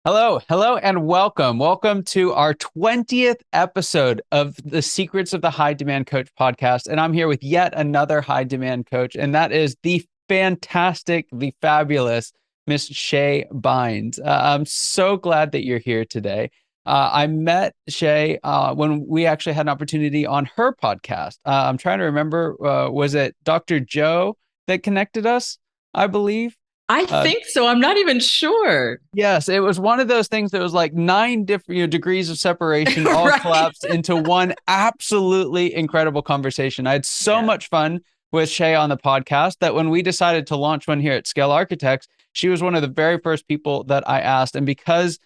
Hello, and welcome. Welcome to our 20th episode of the Secrets of the High Demand Coach podcast. And I'm here with yet another high demand coach, and that is the fantastic, the fabulous Miss Shae Bynes. I'm so glad that you're here today. I met Shae when we actually had an opportunity on her podcast. I'm trying to remember, was it Dr. Joe that connected us, I believe? I Uh, think so. I'm not even sure. Yes, it was one of those things that was like nine different degrees of separation, all Right. collapsed into one absolutely incredible conversation. I had so Yeah. much fun with Shae on the podcast that when we decided to launch one here at Scale Architects, she was one of the very first people that I asked. And because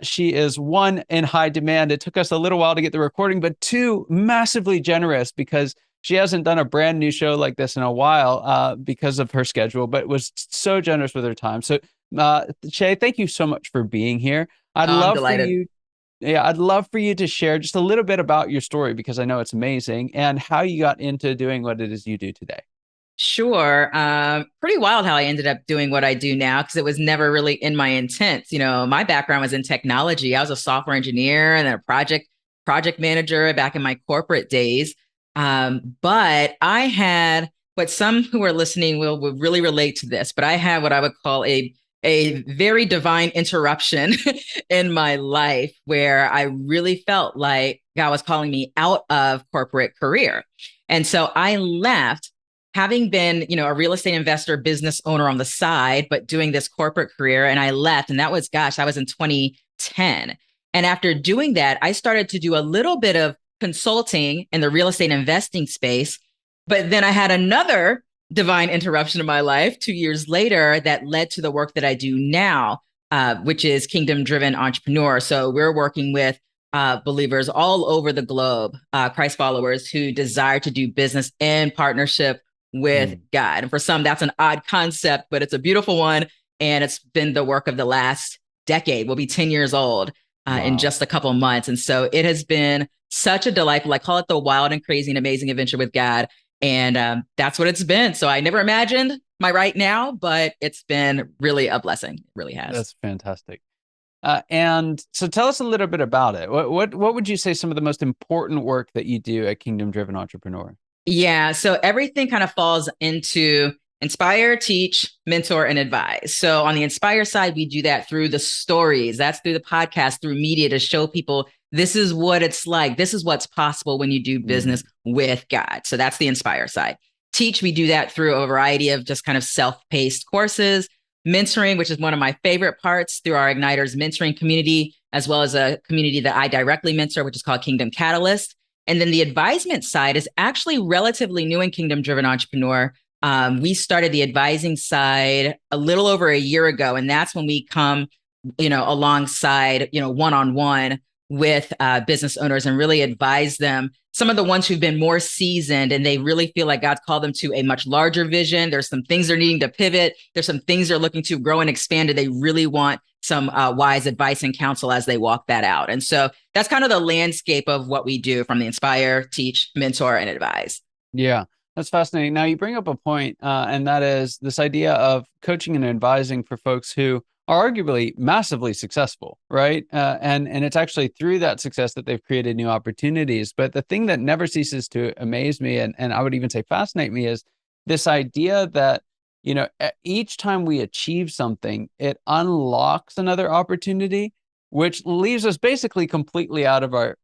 she is one in high demand, it took us a little while to get the recording, but two, massively generous because she hasn't done a brand new show like this in a while because of her schedule, but was so generous with her time. So Shae, thank you so much for being here. I'd Oh, I'm love for delighted. you, yeah, I'd love for you to share just a little bit about your story because I know it's amazing and how you got into doing what it is you do today. Sure. Pretty wild how I ended up doing what I do now because it was never really in my intent. My background was in technology. I was a software engineer and then a project manager back in my corporate days. But I had what some who are listening will really relate to this, but I had what I would call a very divine interruption in my life where I really felt like God was calling me out of corporate career. And so I left having been, a real estate investor, business owner on the side, but doing this corporate career. And I left, and that was, gosh, I was in 2010. And after doing that, I started to do a little bit of consulting in the real estate investing space. But then I had another divine interruption in my life 2 years later that led to the work that I do now, which is kingdom driven entrepreneur. So we're working with believers all over the globe, Christ followers who desire to do business in partnership with Mm, God. And for some, that's an odd concept, but it's a beautiful one. And it's been the work of the last decade. We'll be 10 years old in wow. just a couple of months. And so it has been such a delightful, I call it the wild and crazy and amazing adventure with God. And that's what it's been. So I never imagined my right now, but it's been really a blessing. It really has. That's fantastic. And so tell us a little bit about it. What would you say some of the most important work that you do at Kingdom Driven Entrepreneur? Yeah. So everything kind of falls into inspire, teach, mentor, and advise. So on the inspire side, we do that through the stories. That's through the podcast, through media to show people this is what it's like. This is what's possible when you do Mm, business with God. So that's the inspire side. Teach, we do that through a variety of just kind of self-paced courses. Mentoring, which is one of my favorite parts, through our Igniters mentoring community, as well as a community that I directly mentor, which is called Kingdom Catalyst. And then the advisement side is actually relatively new in Kingdom Driven Entrepreneur. We started the advising side a little over a year ago, and that's when we come, alongside, one on one with business owners and really advise them. Some of the ones who've been more seasoned and they really feel like God's called them to a much larger vision. There's some things they're needing to pivot. There's some things they're looking to grow and expand, and they really want some wise advice and counsel as they walk that out. And so that's kind of the landscape of what we do from the inspire, teach, mentor, and advise. yeah, that's fascinating. Now you bring up a point, and that is this idea of coaching and advising for folks who are arguably massively successful, right? And it's actually through that success that they've created new opportunities. But the thing that never ceases to amaze me, and I would even say fascinate me, is this idea that each time we achieve something, it unlocks another opportunity, which leaves us basically completely out of our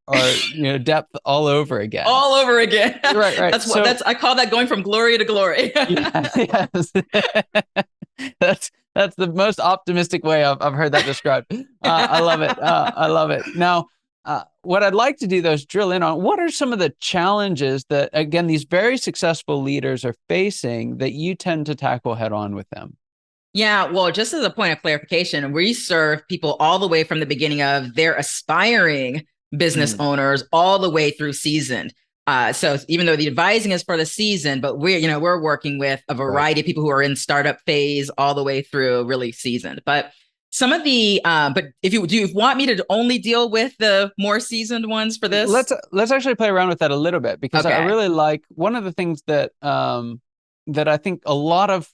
depth all over again. All over again. Right, right. That's what So that's I call that going from glory to glory. yeah, yes. That's the most optimistic way I've heard that described. I love it. I love it. Now, what I'd like to do though is drill in on what are some of the challenges that, again, these very successful leaders are facing that you tend to tackle head on with them. Yeah, well, just as a point of clarification, we serve people all the way from the beginning of their aspiring business Mm, owners all the way through seasoned. So even though the advising is for the season, but we're working with a right. variety of people who are in startup phase all the way through really seasoned. But some of the, but if you want me to only deal with the more seasoned ones for this, Let's actually play around with that a little bit because I okay. really like one of the things that that I think a lot of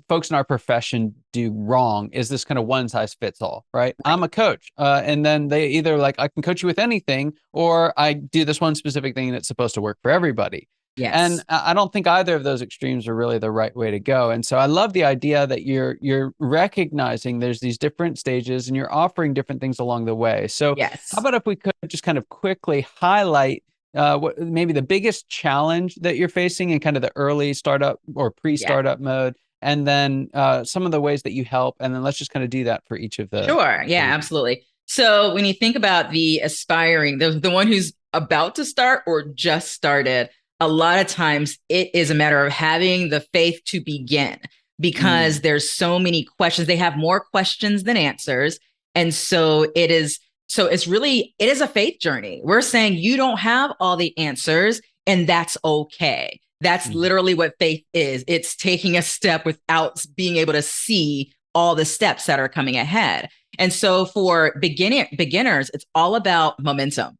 folks in our profession do wrong is this kind of one size fits all, right? I'm a coach, and then they either like I can coach you with anything, or I do this one specific thing that's supposed to work for everybody. And Yes. I don't think either of those extremes are really the right way to go. And so I love the idea that you're recognizing there's these different stages and you're offering different things along the way. So how Yes. about if we could just kind of quickly highlight what maybe the biggest challenge that you're facing in kind of the early startup or Yeah. pre-startup mode, and then some of the ways that you help, and then let's just kind of do that for each of the Sure. Yeah, stages. absolutely. So when you think about the aspiring, the one who's about to start or just started, a lot of times it is a matter of having the faith to begin because Mm, there's so many questions. They have more questions than answers. And it is a faith journey. We're saying you don't have all the answers, and that's okay. That's mm, literally what faith is. It's taking a step without being able to see all the steps that are coming ahead. And so for beginners, it's all about momentum.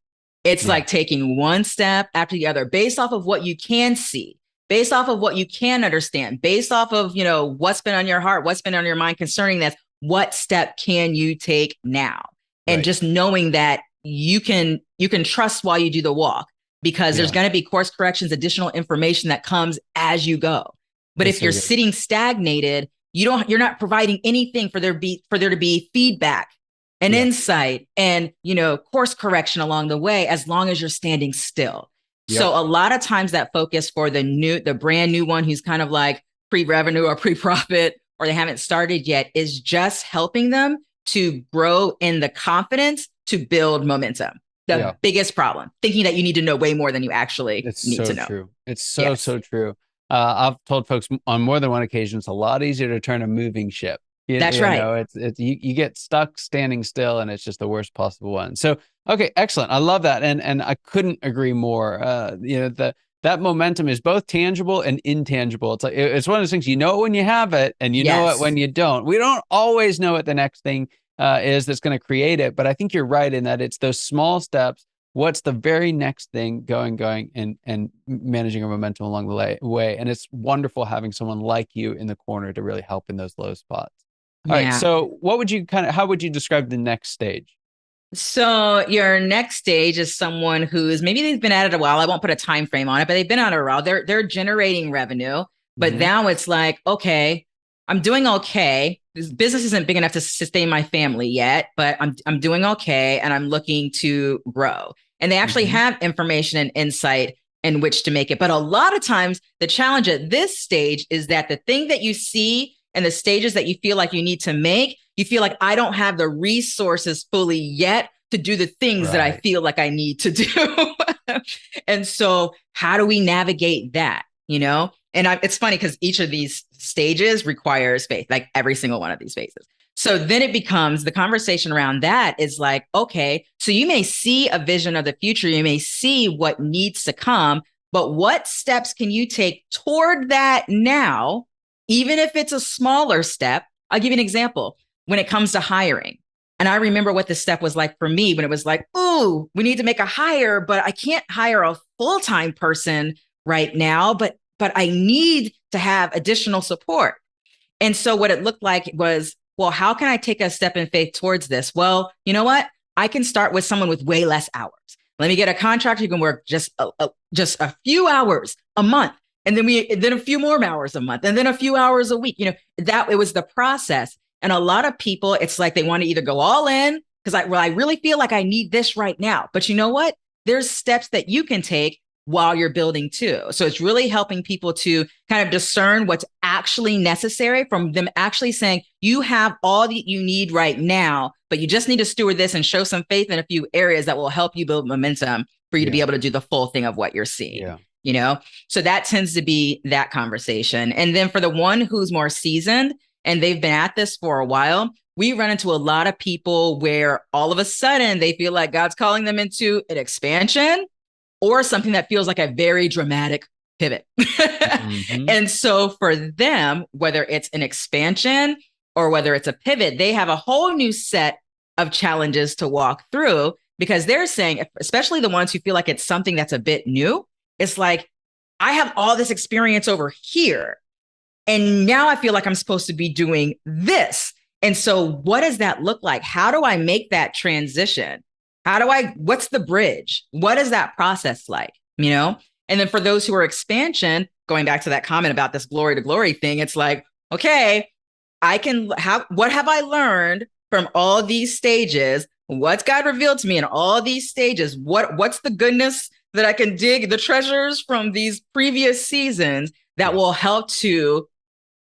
It's yeah, like taking one step after the other based off of what you can see, based off of what you can understand, based off of, what's been on your heart, what's been on your mind concerning this. What step can you take now? And right. just knowing that you can trust while you do the walk because there's Yeah, going to be course corrections, additional information that comes as you go. But that's if so you're good. sitting stagnated, you're not providing anything for there to be feedback and Yeah, insight and course correction along the way as long as you're standing still. yep, So a lot of times that focus for the brand new one who's kind of like pre-revenue or pre-profit or they haven't started yet is just helping them to grow in the confidence to build momentum. The yeah. biggest problem, thinking that you need to know way more than you actually It's need to so know. true. It's so, Yes. so true. I've told folks on more than one occasion, it's a lot easier to turn a moving ship. That's right. It's you get stuck standing still, and it's just the worst possible one. So, okay, excellent. I love that, and I couldn't agree more. That momentum is both tangible and intangible. It's like it's one of those things you know it when you have it, and you know it when Yes. you don't. We don't always know what the next thing is that's going to create it, but I think you're right in that it's those small steps. What's the very next thing going and managing our momentum along the way. And it's wonderful having someone like you in the corner to really help in those low spots. All right, Yeah. so how would you describe the next stage? So your next stage is someone who's maybe they've been at it a while. I won't put a time frame on it, but they've been on it a while. They're generating revenue, but Hmm. now it's like, okay, I'm doing okay. This business isn't big enough to sustain my family yet, but I'm doing okay, and I'm looking to grow. And they actually Hmm. have information and insight in which to make it. But a lot of times, the challenge at this stage is that the thing that you see and the stages that you feel like you need to make, you feel like I don't have the resources fully yet to do the things that I Right. feel like I need to do. And so, how do we navigate that? It's funny because each of these stages requires faith, like every single one of these phases. So then it becomes the conversation around that is like, okay, so you may see a vision of the future, you may see what needs to come, but what steps can you take toward that now, even if it's a smaller step? I'll give you an example when it comes to hiring. And I remember what the step was like for me when it was like, oh, we need to make a hire, but I can't hire a full-time person right now, but I need to have additional support. And so what it looked like was, well, how can I take a step in faith towards this? Well, you know what? I can start with someone with way less hours. Let me get a contractor who can work just a few hours a month, and then a few more hours a month, and then a few hours a week. That it was the process. And a lot of people, it's like they want to either go all in because I really feel like I need this right now. But you know what? There's steps that you can take while you're building too. So it's really helping people to kind of discern what's actually necessary from them actually saying, you have all that you need right now, but you just need to steward this and show some faith in a few areas that will help you build momentum for you to be Yeah. able to do the full thing of what you're seeing. Yeah. You know, so that tends to be that conversation. And then for the one who's more seasoned and they've been at this for a while, we run into a lot of people where all of a sudden they feel like God's calling them into an expansion or something that feels like a very dramatic pivot. Hmm. And so for them, whether it's an expansion or whether it's a pivot, they have a whole new set of challenges to walk through because they're saying, especially the ones who feel like it's something that's a bit new, it's like, I have all this experience over here. And now I feel like I'm supposed to be doing this. And so what does that look like? How do I make that transition? What's the bridge? What is that process like? You know? And then for those who are expansion, going back to that comment about this glory to glory thing, it's like, okay, what have I learned from all these stages? What's God revealed to me in all these stages? What's the goodness that I can dig, the treasures from these previous seasons that will help to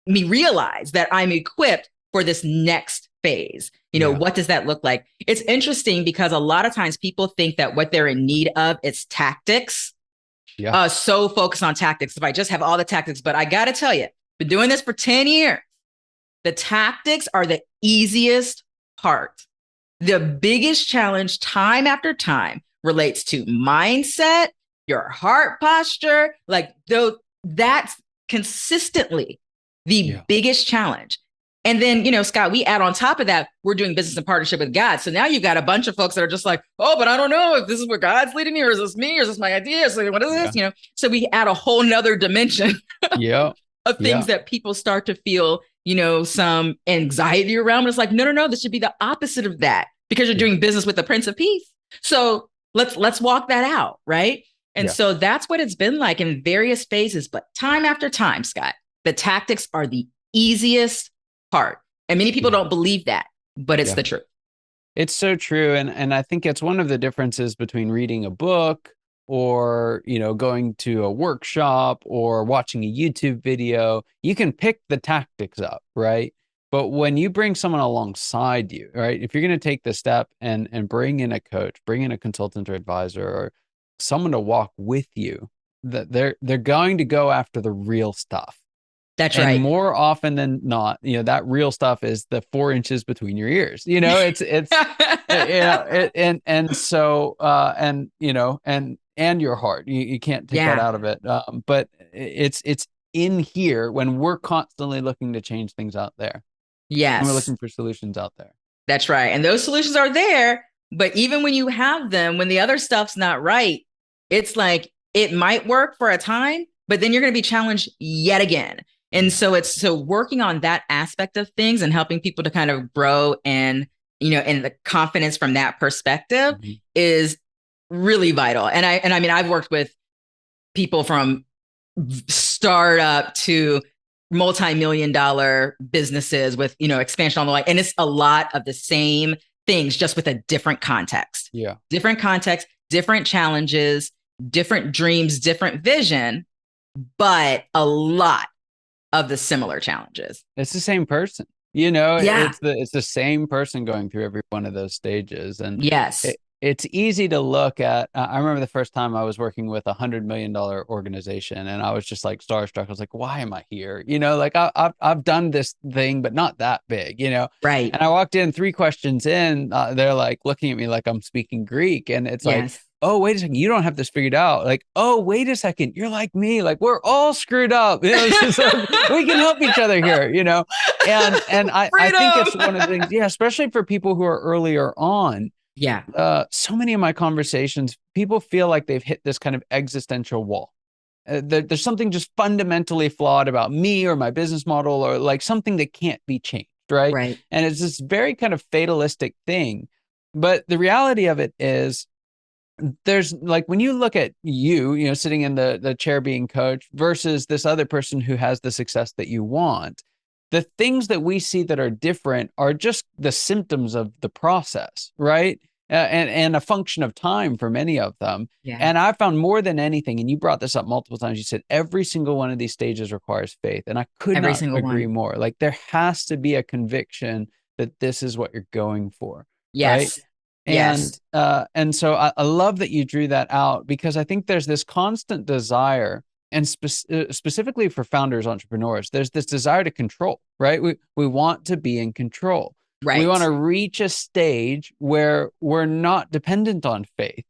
me realize that I'm equipped for this next phase. What does that look like? It's interesting because a lot of times people think that what they're in need of is tactics. So focused on tactics. If I just have all the tactics, but I got to tell you, been doing this for 10 years. The tactics are the easiest part. The biggest challenge time after time relates to mindset, your heart posture, that's consistently the biggest challenge. And then, Scott, we add on top of that, we're doing business in partnership with God. So now you've got a bunch of folks that are just like, oh, but I don't know if this is where God's leading me, or is this me, or is this my idea? So what is this? So we add a whole nother dimension of things that people start to feel, some anxiety around. But it's like, no, this should be the opposite of that because you're doing business with the Prince of Peace. So let's walk that out, right? And so that's what it's been like in various phases. But time after time, Scott, the tactics are the easiest part. And many people don't believe that, but it's the truth. It's so true. And I think it's one of the differences between reading a book or, going to a workshop or watching a YouTube video. You can pick the tactics up, right? But when you bring someone alongside you, right? If you're going to take the step and bring in a coach, bring in a consultant or advisor or someone to walk with you, that they're going to go after the real stuff. That's right. And more often than not, that real stuff is the 4 inches between your ears. And your heart. You can't take that out of it. But it's in here when we're constantly looking to change things out there. Yes. And we're looking for solutions out there. That's right. And those solutions are there. But even when you have them, when the other stuff's not right, it's like it might work for a time, but then you're going to be challenged yet again. And so working on that aspect of things and helping people to kind of grow and the confidence from that perspective is really vital. And I mean, I've worked with people from startup to multi-million-dollar businesses with, expansion on the line. And it's a lot of the same things, just with a different context. Yeah. Different context, different challenges, different dreams, different vision, but a lot of the similar challenges. It's the same person, it's the same person going through every one of those stages. And it's easy to look at. I remember the first time I was working with $100 million organization and I was just like starstruck. I was like, why am I here? I've done this thing, but not that big, Right. And I walked in 3 questions in, they're like looking at me like I'm speaking Greek. And it's like, oh, wait a second, you don't have this figured out. Like, oh, wait a second, you're like me. Like, we're all screwed up. It's just like, we can help each other here, And I think it's one of the things, especially for people who are earlier on. So many of my conversations, people feel like they've hit this kind of existential wall. There's something just fundamentally flawed about me or my business model or like something that can't be changed, right? And it's this very kind of fatalistic thing. But the reality of it is, there's like when you look at sitting in the chair being coached versus this other person who has the success that you want, the things that we see that are different are just the symptoms of the process, right? And a function of time for many of them. And I found more than anything, and you brought this up multiple times, you said every single one of these stages requires faith. And I could not agree more. Like there has to be a conviction that this is what you're going for. Right? And so I love that you drew that out because I think there's this constant desire, and specifically for founders, entrepreneurs, there's this desire to control, right? We want to be in control. Right. We want to reach a stage where we're not dependent on faith.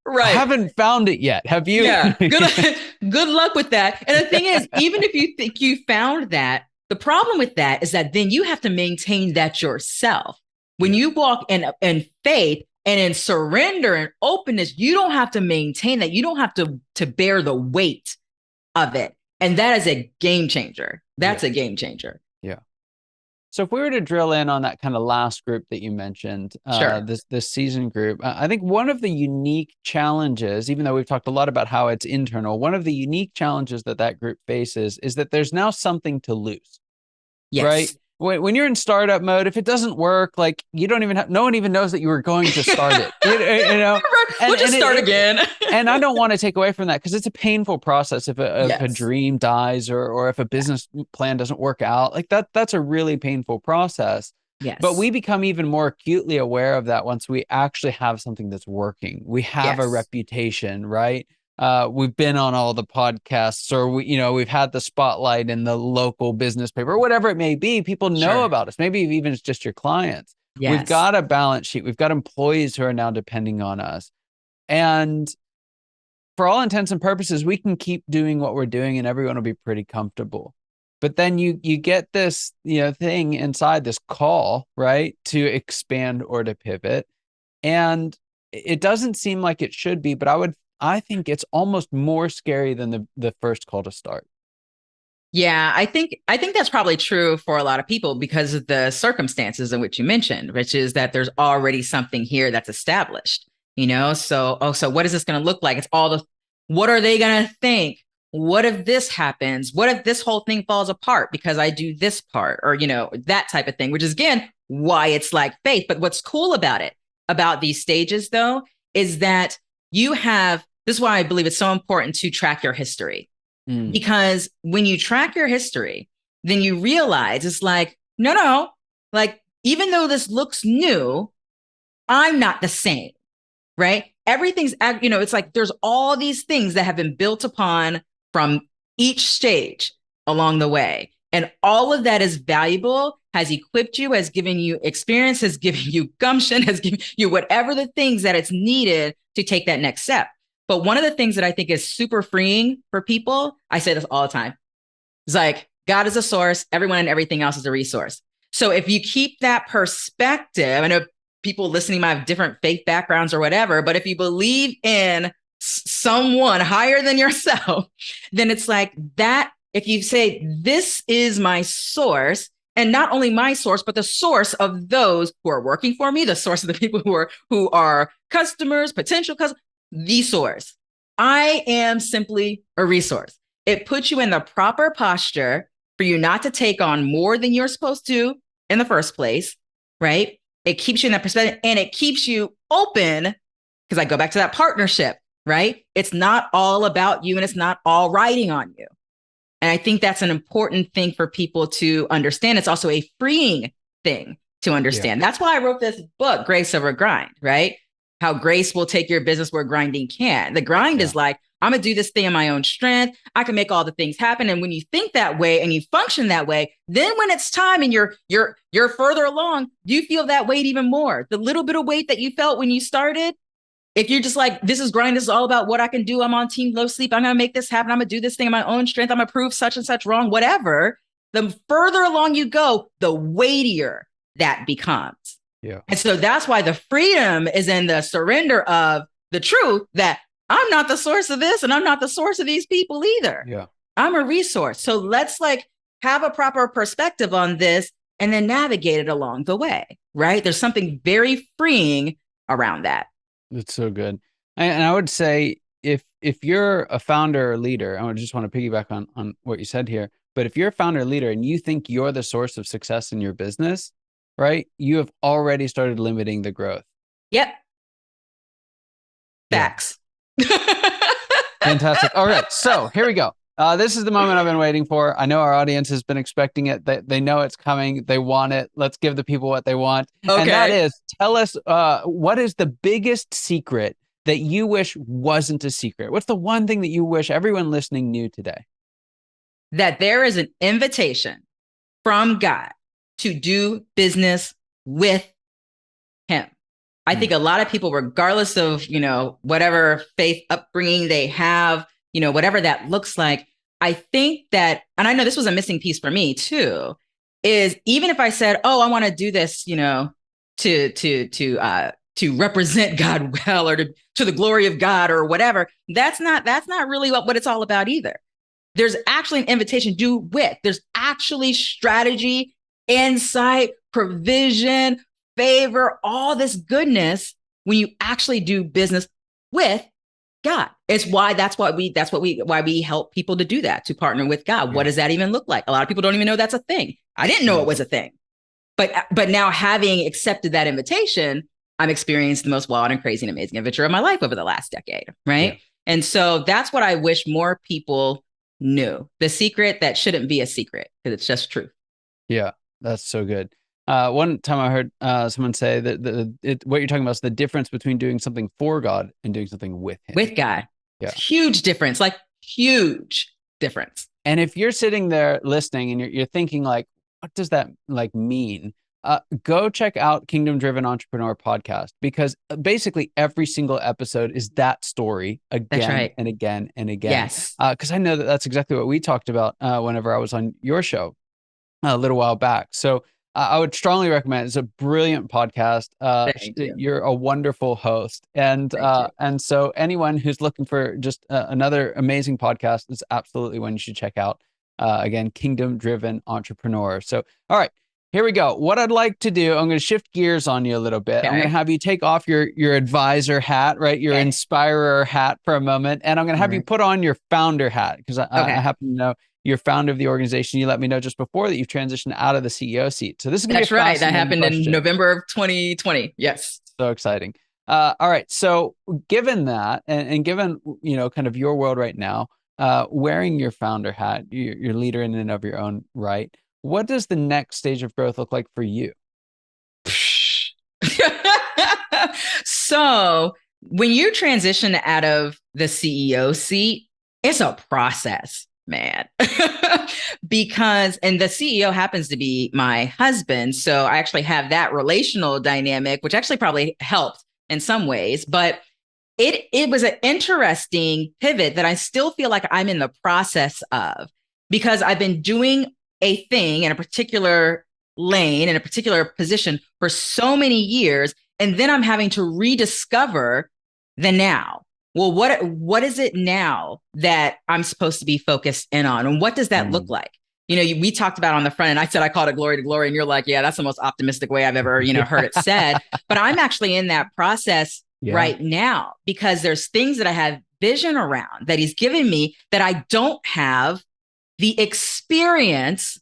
Right. I haven't found it yet. Have you? Yeah. Good luck with that. And the thing is, even if you think you found that, the problem with that is that then you have to maintain that yourself. When you walk in faith And in surrender and openness, you don't have to maintain that. You don't have to bear the weight of it. And that is a game changer. That's a game changer. Yeah. So if we were to drill in on that kind of last group that you mentioned, Sure. this season group, I think one of the unique challenges, even though we've talked a lot about how it's internal, one of the unique challenges that that group faces is that there's now something to lose, right? Yes. When you're in startup mode, if it doesn't work, like you don't even have, no one even knows that you were going to start it, you know, We'll just start again. and I don't want to take away from that because it's a painful process if a Yes. dream dies or if a business plan doesn't work out, like that's a really painful process. But Yes. we become even more acutely aware of that once we actually have something that's working. We have a Yes. reputation, right? We've been on all the podcasts, or we've had the spotlight in the local business paper, or whatever it may be. People know Sure. about us. Maybe even it's just your clients. We've Yes. got a balance sheet. We've got employees who are now depending on us. And for all intents and purposes, we can keep doing what we're doing and everyone will be pretty comfortable. But then you get this, thing inside, this call, right, to expand or to pivot. And it doesn't seem like it should be, but I think it's almost more scary than the first call to start. Yeah, I think that's probably true for a lot of people because of the circumstances in which you mentioned, which is that there's already something here that's established, so what is this going to look like? It's all what are they going to think? What if this happens? What if this whole thing falls apart because I do this part or, that type of thing, which is again, why it's like faith. But what's cool about it, about these stages though, is that this is why I believe it's so important to track your history. Mm. Because when you track your history, then you realize it's like, no, like, even though this looks new, I'm not the same, right? Everything's, it's like there's all these things that have been built upon from each stage along the way. And all of that is valuable, has equipped you, has given you experience, has given you gumption, has given you whatever the things that it's needed to take that next step. But one of the things that I think is super freeing for people, I say this all the time, it's like God is a source, everyone and everything else is a resource. So if you keep that perspective, I know people listening might have different faith backgrounds or whatever, but if you believe in someone higher than yourself, then it's like that. If you say, this is my source, and not only my source, but the source of those who are working for me, the source of the people who are customers, potential customers, the source. I am simply a resource. It puts you in the proper posture for you not to take on more than you're supposed to in the first place, right? It keeps you in that perspective and it keeps you open because I go back to that partnership, right? It's not all about you and it's not all riding on you. And I think that's an important thing for people to understand. It's also a freeing thing to understand. Yeah. That's why I wrote this book, Grace Over Grind, right? How grace will take your business where grinding can't. The grind is like, I'm going to do this thing in my own strength. I can make all the things happen. And when you think that way and you function that way, then when it's time and you're further along, you feel that weight even more. The little bit of weight that you felt when you started, if you're just like, this is grind, this is all about what I can do. I'm on team low sleep. I'm going to make this happen. I'm going to do this thing in my own strength. I'm going to prove such and such wrong, whatever. The further along you go, the weightier that becomes. Yeah. And so that's why the freedom is in the surrender of the truth that I'm not the source of this and I'm not the source of these people either. Yeah. I'm a resource. So let's have a proper perspective on this and then navigate it along the way, right? There's something very freeing around that. That's so good. And I would say if you're a founder or leader, I just want to piggyback on what you said here, but if you're a founder or leader and you think you're the source of success in your business, right, you have already started limiting the growth. Yep. Facts. Yeah. Fantastic. All right. So here we go. This is the moment I've been waiting for. I know our audience has been expecting it. They know it's coming. They want it. Let's give the people what they want. Okay. And that is, tell us, what is the biggest secret that you wish wasn't a secret? What's the one thing that you wish everyone listening knew today? That there is an invitation from God to do business with him. I think a lot of people, regardless of, whatever faith upbringing they have, whatever that looks like, I think that, and I know this was a missing piece for me too, is even if I said, oh, I want to do this, to to represent God well or to the glory of God or whatever. That's not really what it's all about either. There's actually an invitation, do with. There's actually strategy, insight, provision, favor, all this goodness when you actually do business with God. Why we help people to do that, to partner with God. What does that even look like? A lot of people don't even know that's a thing. I didn't know it was a thing. But now, having accepted that invitation, I'm experiencing the most wild and crazy and amazing adventure of my life over the last decade, right? Yeah. And so that's what I wish more people knew. The secret that shouldn't be a secret, because it's just truth. Yeah, that's so good. One time I heard someone say that what you're talking about is the difference between doing something for God and doing something with Him. With God. Yeah. Huge difference, like huge difference. And if you're sitting there listening and you're thinking like, what does that like mean? Go check out Kingdom Driven Entrepreneur podcast, because basically every single episode is that story again and again and again. Yes. Because I know that's exactly what we talked about whenever I was on your show a little while back. So I would strongly recommend it. It's a brilliant podcast. You're a wonderful host. And so anyone who's looking for just another amazing podcast is absolutely one you should check out. Again, Kingdom Driven Entrepreneur. So, all right, here we go. What I'd like to do, I'm going to shift gears on you a little bit. Okay. I'm going to have you take off your advisor hat, right? Your inspirer hat for a moment. And I'm going to have you put on your founder hat, because I happen to know you're founder of the organization. You let me know just before that you've transitioned out of the CEO seat. So this is going to be right. That happened in November of 2020. Yes. So exciting. All right. So given that, and given, kind of your world right now, wearing your founder hat, you're leader in and of your own right. What does the next stage of growth look like for you? So when you transition out of the CEO seat, it's a process, man. Because, and the CEO happens to be my husband. So I actually have that relational dynamic, which actually probably helped in some ways. But it was an interesting pivot that I still feel like I'm in the process of, because I've been doing a thing in a particular lane, in a particular position for so many years. And then I'm having to rediscover the now. Well, what is it now that I'm supposed to be focused in on? And what does that look like? We talked about on the front, and I said I called it glory to glory. And you're like, yeah, that's the most optimistic way I've ever, heard it said. But I'm actually in that process right now, because there's things that I have vision around that He's given me that I don't have the experience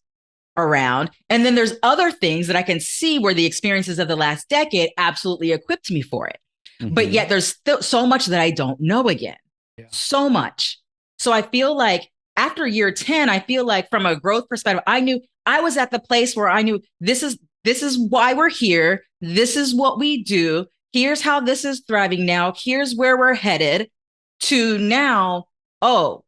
around. And then there's other things that I can see where the experiences of the last decade absolutely equipped me for it. Mm-hmm. But yet there's still so much that I don't know again. Yeah. So much. So I feel like after year 10, I feel like from a growth perspective, I knew I was at the place where I knew this is why we're here. This is what we do. Here's how this is thriving now. Here's where we're headed to now. Oh,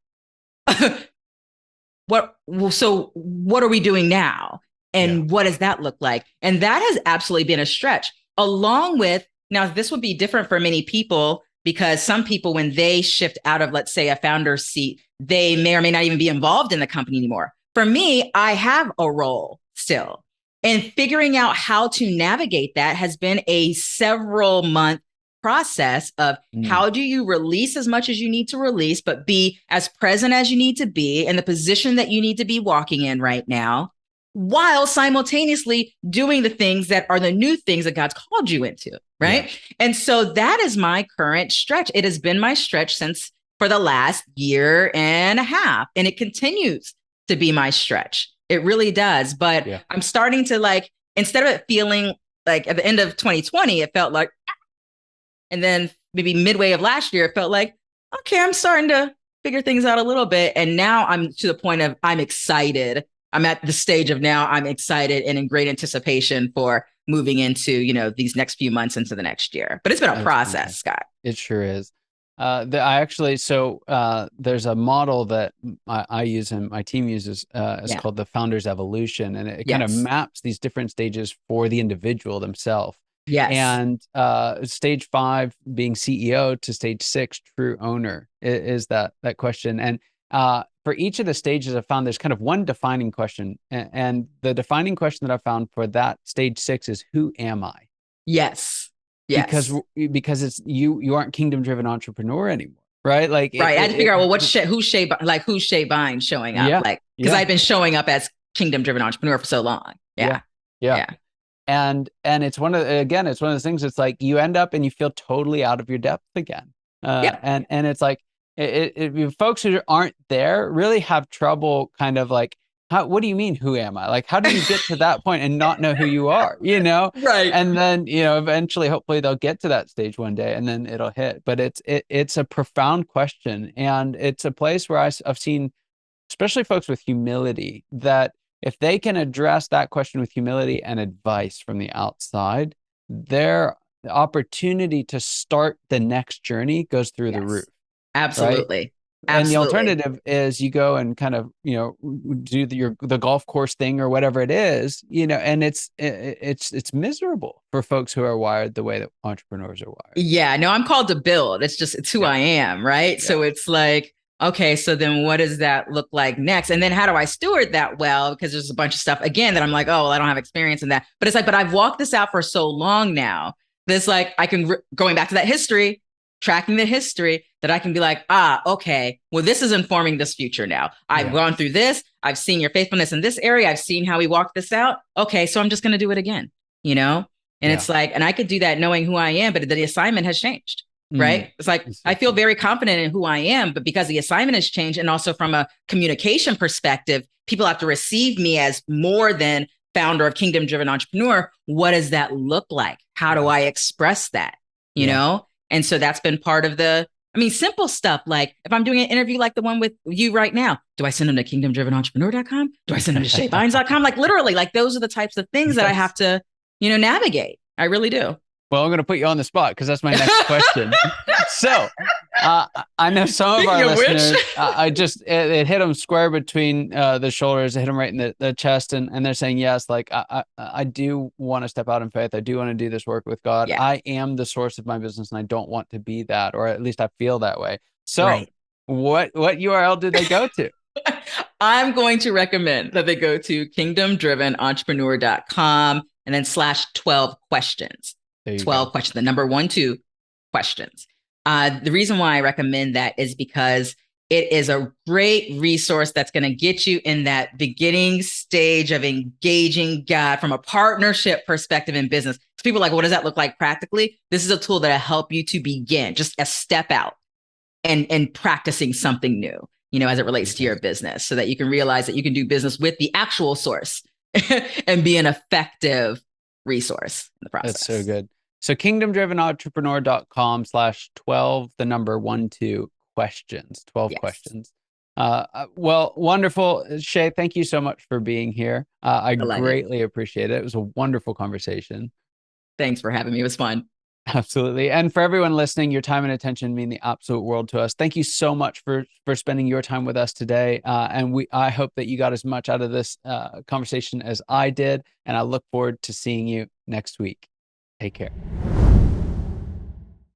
so what are we doing now? And what does that look like? And that has absolutely been a stretch, along with, now this would be different for many people, because some people, when they shift out of, let's say, a founder seat, they may or may not even be involved in the company anymore. For me, I have a role still. And figuring out how to navigate that has been a several month process of how do you release as much as you need to release, but be as present as you need to be in the position that you need to be walking in right now, while simultaneously doing the things that are the new things that God's called you into, right? Yeah. And so that is my current stretch. It has been my stretch since for the last year and a half, and it continues to be my stretch. It really does. But I'm starting to, instead of it feeling like at the end of 2020, it felt like, and then maybe midway of last year, it felt like, okay, I'm starting to figure things out a little bit. And now I'm to the point of I'm excited. I'm at the stage of now I'm excited and in great anticipation for moving into, these next few months into the next year. But it's been a process, Scott. It sure is. There's a model that I use and my team uses. It's called the Founder's Evolution. And it kind of maps these different stages for the individual themselves. Yes. And stage 5 being CEO to stage 6 true owner is that question. And for each of the stages I found there's kind of one defining question. And the defining question that I found for that stage 6 is, who am I? Yes. Yes. because it's you aren't kingdom driven entrepreneur anymore, right? Like Right. I had to figure out, well, who's Shae Bynes showing up? yeah, Like, because yeah, I've been showing up as kingdom driven entrepreneur for so long. yeah, Yeah. yeah. Yeah. And it's it's one of those things. It's like you end up and you feel totally out of your depth again. Yep. And it's like folks who aren't there really have trouble kind of like, what do you mean, who am I? Like, how do you get to that point and not know who you are, you know? Right. And then, eventually, hopefully they'll get to that stage one day and then it'll hit. But it's a profound question. And it's a place where I've seen, especially folks with humility, that if they can address that question with humility and advice from the outside, their opportunity to start the next journey goes through the roof, Yes. right? Absolutely. And the Absolutely. alternative is you go and kind of, do the golf course thing or whatever it is, and it's miserable for folks who are wired the way that entrepreneurs are wired. Yeah, no, I'm called to build. It's who Yeah. I am, right? Yeah. So it's like, okay, so then what does that look like next? And then how do I steward that well? Because there's a bunch of stuff again that I'm like, oh, well, I don't have experience in that. But it's like, but I've walked this out for so long now. This like I can going back to that history, tracking the history, that I can be like, okay, well, this is informing this future now. I've gone through this. I've seen your faithfulness in this area. I've seen how we walked this out. Okay, so I'm just going to do it again, you know? And Yeah. it's like, and I could do that knowing who I am, but the assignment has changed, right? It's like, It's so I feel true. very confident in who I am, but because the assignment has changed, and also from a communication perspective, people have to receive me as more than founder of Kingdom Driven Entrepreneur. What does that look like? How do I express that? You Yeah. know? And so that's been part of simple stuff. Like if I'm doing an interview like the one with you right now, do I send them to kingdomdrivenentrepreneur.com? Do I send them to shaebynes.com? Like literally, like those are the types of things that I have Yes. to, navigate. I really do. Well, I'm going to put you on the spot because that's my next question. So, I know some of Speaking our of which, listeners, it hit them square between the shoulders, it hit them right in the chest, and they're saying, yes, like I do want to step out in faith. I do want to do this work with God. yeah, I am the source of my business, and I don't want to be that, or at least I feel that way. So, right. what URL did they go to? I'm going to recommend that they go to kingdomdrivenentrepreneur.com and then /12 questions. There you 12 go. questions, the number 1, 2 questions. The reason why I recommend that is because it is a great resource that's going to get you in that beginning stage of engaging God from a partnership perspective in business. So people are like, what does that look like practically? This is a tool that'll help you to begin, just a step out and practicing something new, as it relates to your business, so that you can realize that you can do business with the actual source and be an effective resource in the process. That's so good. So kingdomdrivenentrepreneur.com /12, the number 1, 2 questions, 12 questions. Well, wonderful. Shae, thank you so much for being here. I Delighted. greatly appreciate it. It was a wonderful conversation. Thanks for having me. It was fun. Absolutely. And for everyone listening, your time and attention mean the absolute world to us. Thank you so much for spending your time with us today. And I hope that you got as much out of this conversation as I did. And I look forward to seeing you next week. Take care.